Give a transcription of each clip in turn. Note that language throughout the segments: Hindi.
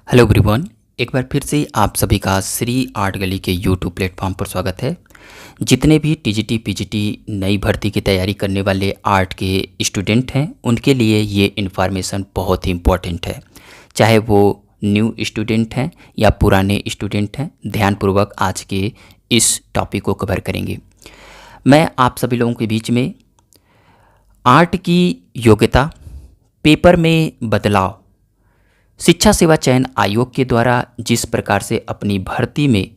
Hello everyone. एक बार फिर से आप सभी का श्री आर्ट गली के यूट्यूब प्लेटफॉर्म पर स्वागत है। जितने भी टीजीटी पीजीटी नई भर्ती की तैयारी करने वाले आर्ट के स्टूडेंट हैं उनके लिए ये इन्फॉर्मेशन बहुत ही इम्पॉर्टेंट है। चाहे वो न्यू स्टूडेंट हैं या पुराने स्टूडेंट हैं, ध्यानपूर्वक आज के इस टॉपिक को कवर करेंगे। मैं आप सभी लोगों के बीच में आर्ट की योग्यता, पेपर में बदलाव, शिक्षा सेवा चयन आयोग के द्वारा जिस प्रकार से अपनी भर्ती में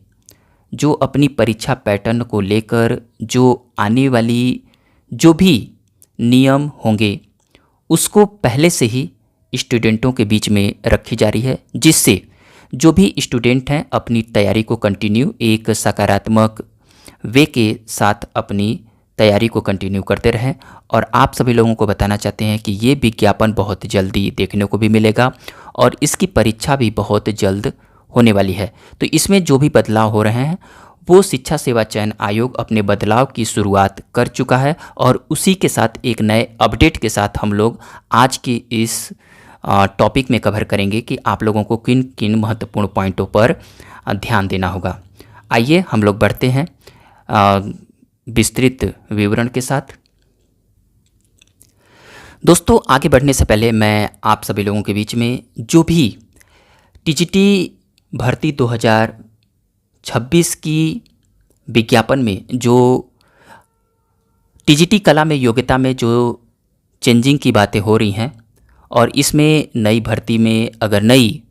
जो अपनी परीक्षा पैटर्न को लेकर जो आने वाली जो भी नियम होंगे उसको पहले से ही स्टूडेंटों के बीच में रखी जा रही है, जिससे जो भी स्टूडेंट हैं अपनी तैयारी को कंटिन्यू एक सकारात्मक वे के साथ अपनी तैयारी को कंटिन्यू करते रहें। और आप सभी लोगों को बताना चाहते हैं कि ये विज्ञापन बहुत जल्दी देखने को भी मिलेगा और इसकी परीक्षा भी बहुत जल्द होने वाली है। तो इसमें जो भी बदलाव हो रहे हैं वो शिक्षा सेवा चयन आयोग अपने बदलाव की शुरुआत कर चुका है और उसी के साथ एक नए अपडेट के साथ हम लोग आज की इस टॉपिक में कवर करेंगे कि आप लोगों को किन किन महत्वपूर्ण पॉइंटों पर ध्यान देना होगा। आइए हम लोग बढ़ते हैं विस्तृत विवरण के साथ। दोस्तों, आगे बढ़ने से पहले मैं आप सभी लोगों के बीच में जो भी टीजीटी भर्ती 2026 की विज्ञापन में जो टीजीटी कला में योग्यता में जो चेंजिंग की बातें हो रही हैं और इसमें नई भर्ती में अगर नई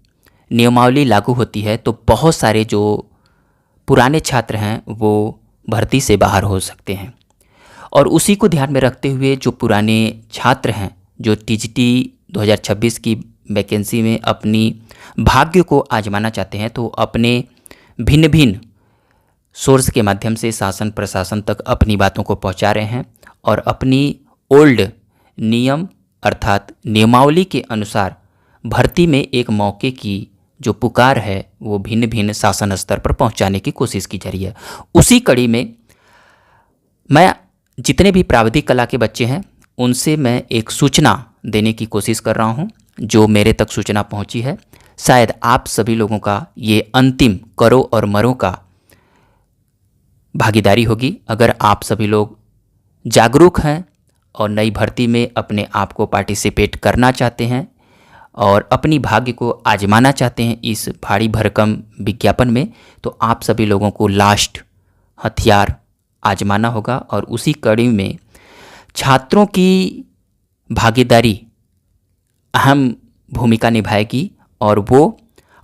नियमावली लागू होती है तो बहुत सारे जो पुराने छात्र हैं वो भर्ती से बाहर हो सकते हैं। और उसी को ध्यान में रखते हुए जो पुराने छात्र हैं जो टीजीटी 2026 की वैकेंसी में अपनी भाग्य को आजमाना चाहते हैं तो अपने भिन्न भिन्न सोर्स के माध्यम से शासन प्रशासन तक अपनी बातों को पहुंचा रहे हैं और अपनी ओल्ड नियम अर्थात नियमावली के अनुसार भर्ती में एक मौके की जो पुकार है वो भिन्न भिन्न शासन स्तर पर पहुंचाने की कोशिश की जा रही है। उसी कड़ी में मैं जितने भी प्राविधिक कला के बच्चे हैं उनसे मैं एक सूचना देने की कोशिश कर रहा हूं जो मेरे तक सूचना पहुंची है। शायद आप सभी लोगों का ये अंतिम करो और मरो का भागीदारी होगी। अगर आप सभी लोग जागरूक हैं और नई भर्ती में अपने आप को पार्टिसिपेट करना चाहते हैं और अपनी भाग्य को आजमाना चाहते हैं इस भारी भरकम विज्ञापन में, तो आप सभी लोगों को लास्ट हथियार आजमाना होगा। और उसी कड़ी में छात्रों की भागीदारी अहम भूमिका निभाएगी और वो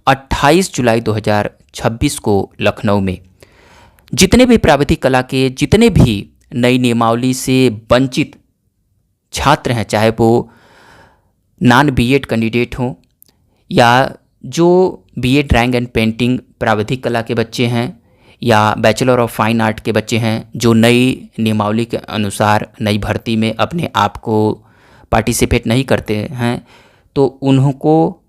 28 जुलाई 2026 को लखनऊ में जितने भी प्राविधिक कला के जितने भी नई नियमावली से वंचित छात्र हैं, चाहे वो नॉन बीएड कैंडिडेट हों या जो बीएड ड्राइंग एंड पेंटिंग प्राविधिक कला के बच्चे हैं या बैचलर ऑफ फाइन आर्ट के बच्चे हैं जो नई नियमावली के अनुसार नई भर्ती में अपने आप को पार्टिसिपेट नहीं करते हैं, तो उनको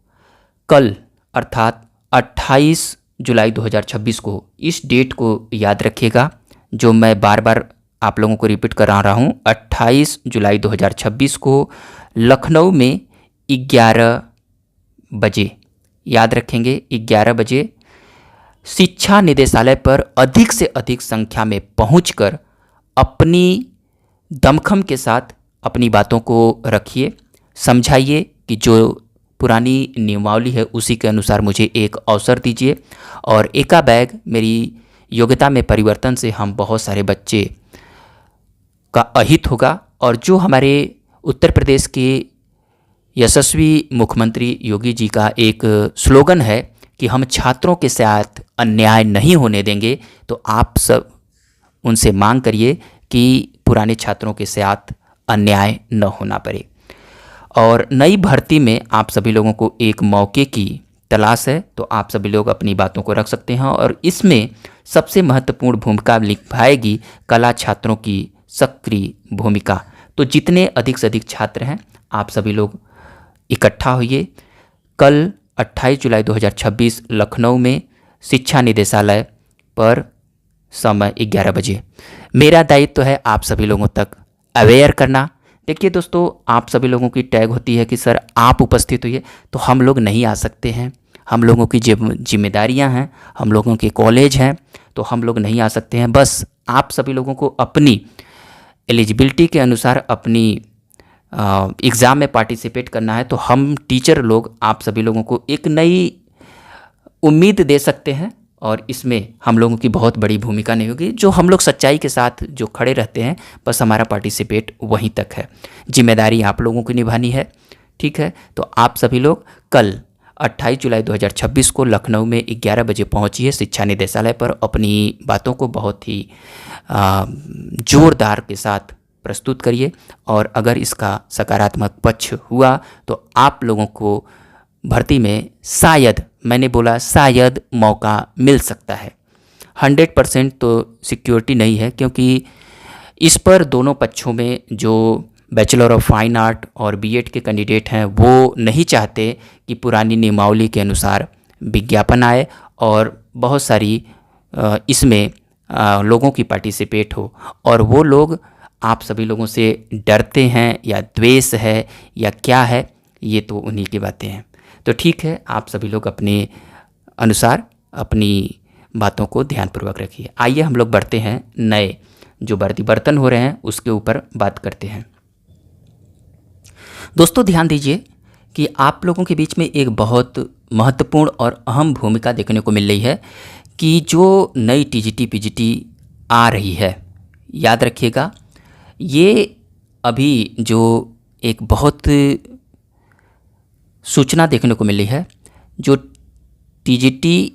कल अर्थात 28 जुलाई 2026 को इस डेट को याद रखिएगा, जो मैं बार बार आप लोगों को रिपीट करा रहा हूँ। 28 जुलाई 2026 को लखनऊ में 11 बजे, याद रखेंगे 11 बजे शिक्षा निदेशालय पर अधिक से अधिक संख्या में पहुंचकर अपनी दमखम के साथ अपनी बातों को रखिए, समझाइए कि जो पुरानी नियमावली है उसी के अनुसार मुझे एक अवसर दीजिए और एकाबैग मेरी योग्यता में परिवर्तन से हम बहुत सारे बच्चे का अहित होगा। और जो हमारे उत्तर प्रदेश के यशस्वी मुख्यमंत्री योगी जी का एक स्लोगन है कि हम छात्रों के साथ अन्याय नहीं होने देंगे, तो आप सब उनसे मांग करिए कि पुराने छात्रों के साथ अन्याय न होना पड़े। और नई भर्ती में आप सभी लोगों को एक मौके की तलाश है, तो आप सभी लोग अपनी बातों को रख सकते हैं और इसमें सबसे महत्वपूर्ण भूमिका निभाएगी कला छात्रों की सक्रिय भूमिका। तो जितने अधिक से अधिक छात्र हैं आप सभी लोग इकट्ठा होइए कल 28 जुलाई 2026 लखनऊ में शिक्षा निदेशालय पर समय 11 बजे। मेरा दायित्व है आप सभी लोगों तक अवेयर करना। देखिए दोस्तों, आप सभी लोगों की टैग होती है कि सर आप उपस्थित होइए, तो हम लोग नहीं आ सकते हैं। हम लोगों की जिम्मेदारियां हैं, हम लोगों के कॉलेज हैं, तो हम लोग नहीं आ सकते हैं। बस आप सभी लोगों को अपनी एलिजिबिलिटी के अनुसार अपनी एग्ज़ाम में पार्टिसिपेट करना है। तो हम टीचर लोग आप सभी लोगों को एक नई उम्मीद दे सकते हैं और इसमें हम लोगों की बहुत बड़ी भूमिका नहीं होगी। जो हम लोग सच्चाई के साथ जो खड़े रहते हैं, बस हमारा पार्टिसिपेट वहीं तक है। जिम्मेदारी आप लोगों को निभानी है, ठीक है। तो आप सभी लोग कल 28 जुलाई 2026 को लखनऊ में 11 बजे पहुंचिए शिक्षा निदेशालय पर। अपनी बातों को बहुत ही जोरदार के साथ प्रस्तुत करिए और अगर इसका सकारात्मक पक्ष हुआ तो आप लोगों को भर्ती में शायद, मैंने बोला शायद, मौका मिल सकता है। 100% तो सिक्योरिटी नहीं है, क्योंकि इस पर दोनों पक्षों में जो बैचलर ऑफ फाइन आर्ट और बीएड के कैंडिडेट हैं वो नहीं चाहते कि पुरानी नियमावली के अनुसार विज्ञापन आए और बहुत सारी इसमें लोगों की पार्टिसिपेट हो, और वो लोग आप सभी लोगों से डरते हैं या द्वेष है या क्या है, ये तो उन्हीं की बातें हैं। तो ठीक है, आप सभी लोग अपने अनुसार अपनी बातों को ध्यानपूर्वक रखिए। आइए हम लोग बढ़ते हैं, नए जो बर्तन हो रहे हैं उसके ऊपर बात करते हैं। दोस्तों ध्यान दीजिए कि आप लोगों के बीच में एक बहुत महत्वपूर्ण और अहम भूमिका देखने को मिल रही है कि जो नई टीजीटी पीजीटी आ रही है, याद रखिएगा, ये अभी जो एक बहुत सूचना देखने को मिली है, जो टीजीटी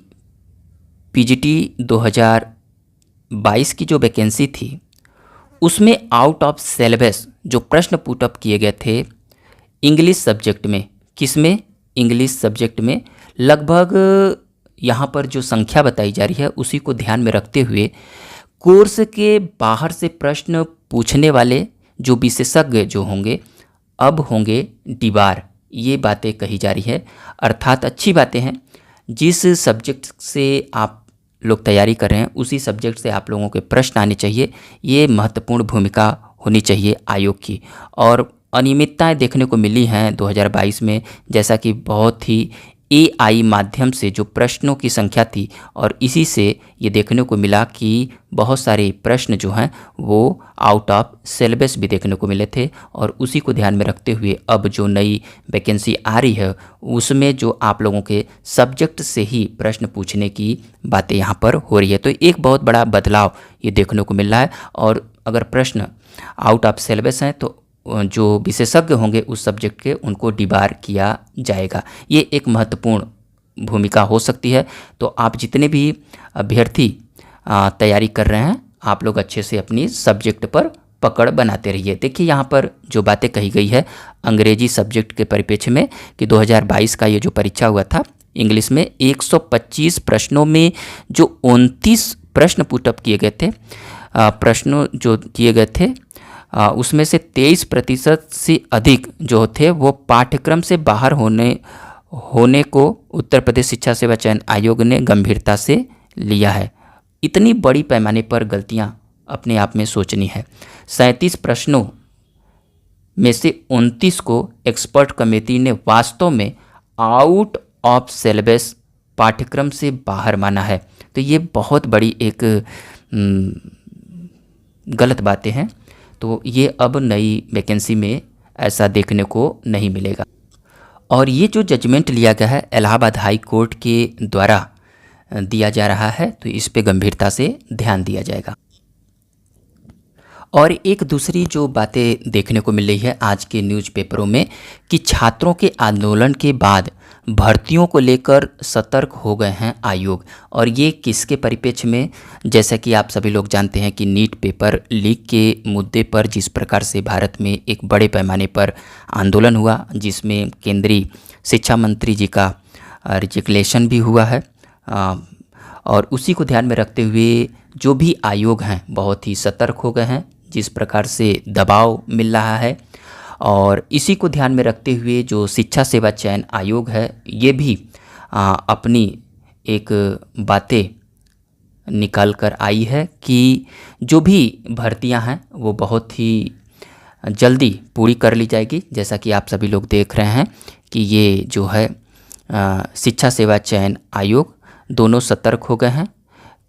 पीजीटी 2022 की जो वैकेंसी थी उसमें आउट ऑफ सिलेबस जो प्रश्न पुटअप किए गए थे इंग्लिश सब्जेक्ट में, किसमें, इंग्लिश सब्जेक्ट में, लगभग यहाँ पर जो संख्या बताई जा रही है उसी को ध्यान में रखते हुए कोर्स के बाहर से प्रश्न पूछने वाले जो विशेषज्ञ जो होंगे अब होंगे डीबार, ये बातें कही जा रही है। अर्थात अच्छी बातें हैं, जिस सब्जेक्ट से आप लोग तैयारी कर रहे हैं उसी सब्जेक्ट से आप लोगों के प्रश्न आने चाहिए। ये महत्वपूर्ण भूमिका होनी चाहिए आयोग की। और अनियमितताएं देखने को मिली हैं 2022 में, जैसा कि बहुत ही एआई माध्यम से जो प्रश्नों की संख्या थी, और इसी से ये देखने को मिला कि बहुत सारे प्रश्न जो हैं वो आउट ऑफ सिलेबस भी देखने को मिले थे। और उसी को ध्यान में रखते हुए अब जो नई वैकेंसी आ रही है उसमें जो आप लोगों के सब्जेक्ट से ही प्रश्न पूछने की बातें यहाँ पर हो रही है। तो एक बहुत बड़ा बदलाव ये देखने को मिल रहा है। और अगर प्रश्न आउट ऑफ सिलेबस हैं तो जो विशेषज्ञ होंगे उस सब्जेक्ट के, उनको डिबार किया जाएगा। ये एक महत्वपूर्ण भूमिका हो सकती है। तो आप जितने भी अभ्यर्थी तैयारी कर रहे हैं, आप लोग अच्छे से अपनी सब्जेक्ट पर पकड़ बनाते रहिए। देखिए यहाँ पर जो बातें कही गई है अंग्रेजी सब्जेक्ट के परिप्रेक्ष्य में कि 2022 का ये जो परीक्षा हुआ था इंग्लिश में, 125 प्रश्नों में जो 29 प्रश्न पुटअप किए गए थे, प्रश्नों जो किए गए थे उसमें से 23% से अधिक जो थे वो पाठ्यक्रम से बाहर होने को उत्तर प्रदेश शिक्षा सेवा चयन आयोग ने गंभीरता से लिया है। इतनी बड़ी पैमाने पर गलतियां अपने आप में सोचनी है। 37 प्रश्नों में से 29 को एक्सपर्ट कमेटी ने वास्तव में आउट ऑफ सिलेबस, पाठ्यक्रम से बाहर माना है। तो ये बहुत बड़ी एक गलत बातें हैं। तो ये अब नई वैकेंसी में ऐसा देखने को नहीं मिलेगा। और ये जो जजमेंट लिया गया है इलाहाबाद हाई कोर्ट के द्वारा दिया जा रहा है, तो इस पे गंभीरता से ध्यान दिया जाएगा। और एक दूसरी जो बातें देखने को मिल रही है आज के न्यूज़पेपरों में कि छात्रों के आंदोलन के बाद भर्तियों को लेकर सतर्क हो गए हैं आयोग। और ये किसके परिप्रेक्ष्य में, जैसा कि आप सभी लोग जानते हैं कि नीट पेपर लीक के मुद्दे पर जिस प्रकार से भारत में एक बड़े पैमाने पर आंदोलन हुआ, जिसमें केंद्रीय शिक्षा मंत्री जी का रिजिग्नेशन भी हुआ है, और उसी को ध्यान में रखते हुए जो भी आयोग हैं बहुत ही सतर्क हो गए हैं जिस प्रकार से दबाव मिल रहा है। और इसी को ध्यान में रखते हुए जो शिक्षा सेवा चयन आयोग है ये भी अपनी एक बातें निकाल कर आई है कि जो भी भर्तियां हैं वो बहुत ही जल्दी पूरी कर ली जाएगी। जैसा कि आप सभी लोग देख रहे हैं कि ये जो है शिक्षा सेवा चयन आयोग दोनों सतर्क हो गए हैं।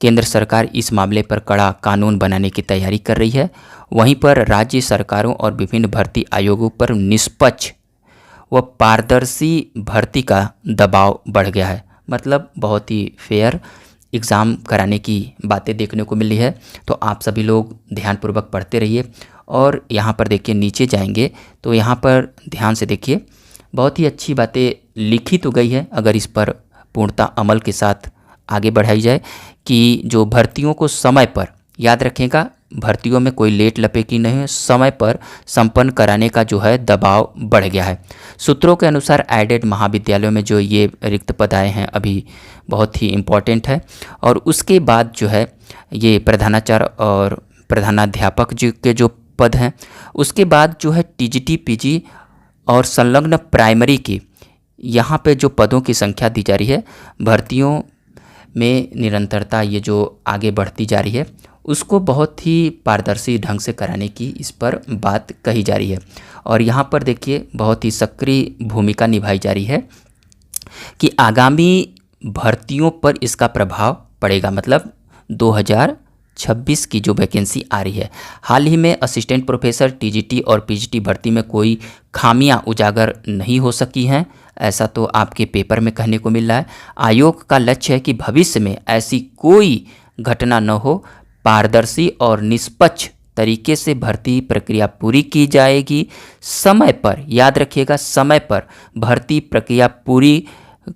केंद्र सरकार इस मामले पर कड़ा कानून बनाने की तैयारी कर रही है। वहीं पर राज्य सरकारों और विभिन्न भर्ती आयोगों पर निष्पक्ष व पारदर्शी भर्ती का दबाव बढ़ गया है। मतलब बहुत ही फेयर एग्ज़ाम कराने की बातें देखने को मिली है। तो आप सभी लोग ध्यानपूर्वक पढ़ते रहिए। और यहाँ पर देखिए, नीचे जाएंगे तो यहाँ पर ध्यान से देखिए, बहुत ही अच्छी बातें लिखी तो गई है। अगर इस पर पूर्णतः अमल के साथ आगे बढ़ाई जाए कि जो भर्तियों को समय पर, याद रखिएगा, भर्तियों में कोई लेट लपेटी नहीं है, समय पर संपन्न कराने का जो है दबाव बढ़ गया है। सूत्रों के अनुसार एडेड महाविद्यालयों में जो ये रिक्त पद आए हैं अभी बहुत ही इम्पोर्टेंट है। और उसके बाद जो है ये प्रधानाचार्य और प्रधानाध्यापक जी के जो पद हैं, उसके बाद जो है टीजीटी पीजी और संलग्न प्राइमरी की यहाँ पे जो पदों की संख्या दी जा रही है, भर्तियों में निरंतरता ये जो आगे बढ़ती जा रही है उसको बहुत ही पारदर्शी ढंग से कराने की इस पर बात कही जा रही है। और यहाँ पर देखिए बहुत ही सक्रिय भूमिका निभाई जा रही है कि आगामी भर्तियों पर इसका प्रभाव पड़ेगा। मतलब 2026 की जो वैकेंसी आ रही है, हाल ही में असिस्टेंट प्रोफेसर टीजीटी और पीजीटी भर्ती में कोई खामियां उजागर नहीं हो सकी हैं, ऐसा तो आपके पेपर में कहने को मिल रहा है। आयोग का लक्ष्य है कि भविष्य में ऐसी कोई घटना न हो, पारदर्शी और निष्पक्ष तरीके से भर्ती प्रक्रिया पूरी की जाएगी। समय पर, याद रखिएगा, समय पर भर्ती प्रक्रिया पूरी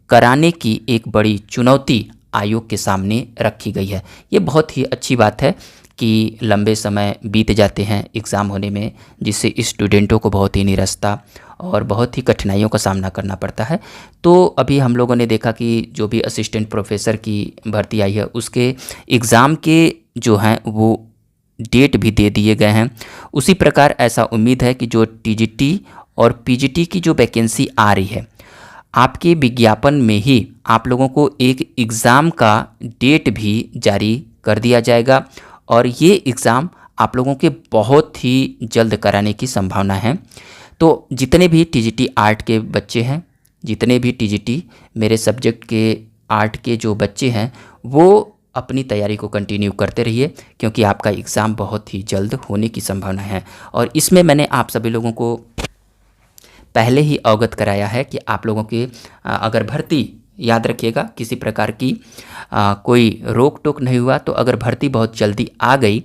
कराने की एक बड़ी चुनौती आयोग के सामने रखी गई है। ये बहुत ही अच्छी बात है कि लंबे समय बीत जाते हैं एग्ज़ाम होने में, जिससे स्टूडेंटों को बहुत ही निराशा और बहुत ही कठिनाइयों का सामना करना पड़ता है। तो अभी हम लोगों ने देखा कि जो भी असिस्टेंट प्रोफेसर की भर्ती आई है उसके एग्ज़ाम के जो हैं वो डेट भी दे दिए गए हैं। उसी प्रकार ऐसा उम्मीद है कि जो टीजीटी और पीजीटी की जो वैकेंसी आ रही है, आपके विज्ञापन में ही आप लोगों को एक एग्ज़ाम का डेट भी जारी कर दिया जाएगा। और ये एग्ज़ाम आप लोगों के बहुत ही जल्द कराने की संभावना है। तो जितने भी टीजीटी आर्ट के बच्चे हैं, जितने भी टीजीटी मेरे सब्जेक्ट के आर्ट के जो बच्चे हैं, वो अपनी तैयारी को कंटिन्यू करते रहिए, क्योंकि आपका एग्ज़ाम बहुत ही जल्द होने की संभावना है। और इसमें मैंने आप सभी लोगों को पहले ही अवगत कराया है कि आप लोगों के अगर भर्ती, याद रखिएगा, किसी प्रकार की कोई रोक टोक नहीं हुआ, तो अगर भर्ती बहुत जल्दी आ गई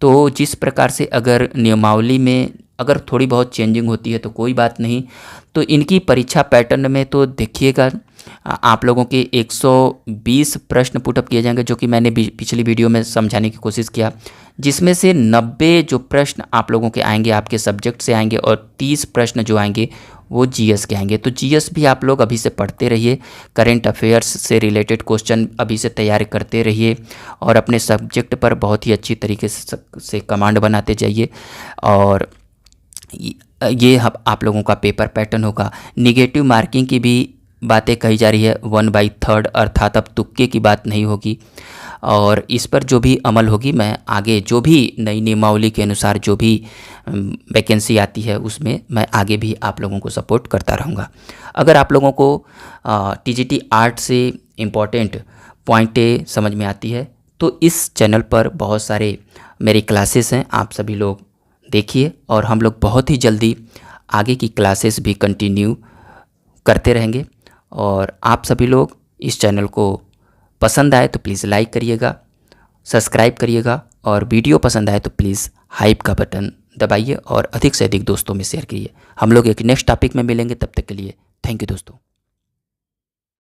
तो जिस प्रकार से अगर नियमावली में अगर थोड़ी बहुत चेंजिंग होती है तो कोई बात नहीं। तो इनकी परीक्षा पैटर्न में तो देखिएगा आप लोगों के 120 प्रश्न पुटअप किए जाएंगे, जो कि मैंने पिछली वीडियो में समझाने की कोशिश किया, जिसमें से 90 जो प्रश्न आप लोगों के आएंगे आपके सब्जेक्ट से आएंगे और 30 प्रश्न जो आएंगे वो जीएस के आएंगे। तो जीएस भी आप लोग अभी से पढ़ते रहिए, करेंट अफेयर्स से रिलेटेड क्वेश्चन अभी से तैयार करते रहिए और अपने सब्जेक्ट पर बहुत ही अच्छी तरीके से कमांड बनाते जाइए। और ये आप लोगों का पेपर पैटर्न होगा। निगेटिव मार्किंग की भी बातें कही जा रही है, 1/3, अर्थात अब तुक्के की बात नहीं होगी। और इस पर जो भी अमल होगी, मैं आगे जो भी नई नियमावली के अनुसार जो भी वैकेंसी आती है उसमें मैं आगे भी आप लोगों को सपोर्ट करता रहूँगा। अगर आप लोगों को टीजीटी आर्ट से इम्पॉर्टेंट पॉइंटें समझ में आती है तो इस चैनल पर बहुत सारे मेरी क्लासेस हैं, आप सभी लोग देखिए। और हम लोग बहुत ही जल्दी आगे की क्लासेस भी कंटिन्यू करते रहेंगे। और आप सभी लोग इस चैनल को पसंद आए तो प्लीज़ लाइक करिएगा, सब्सक्राइब करिएगा, और वीडियो पसंद आए तो प्लीज़ हाइप का बटन दबाइए और अधिक से अधिक दोस्तों में शेयर करिए। हम लोग एक नेक्स्ट टॉपिक में मिलेंगे, तब तक के लिए थैंक यू दोस्तों।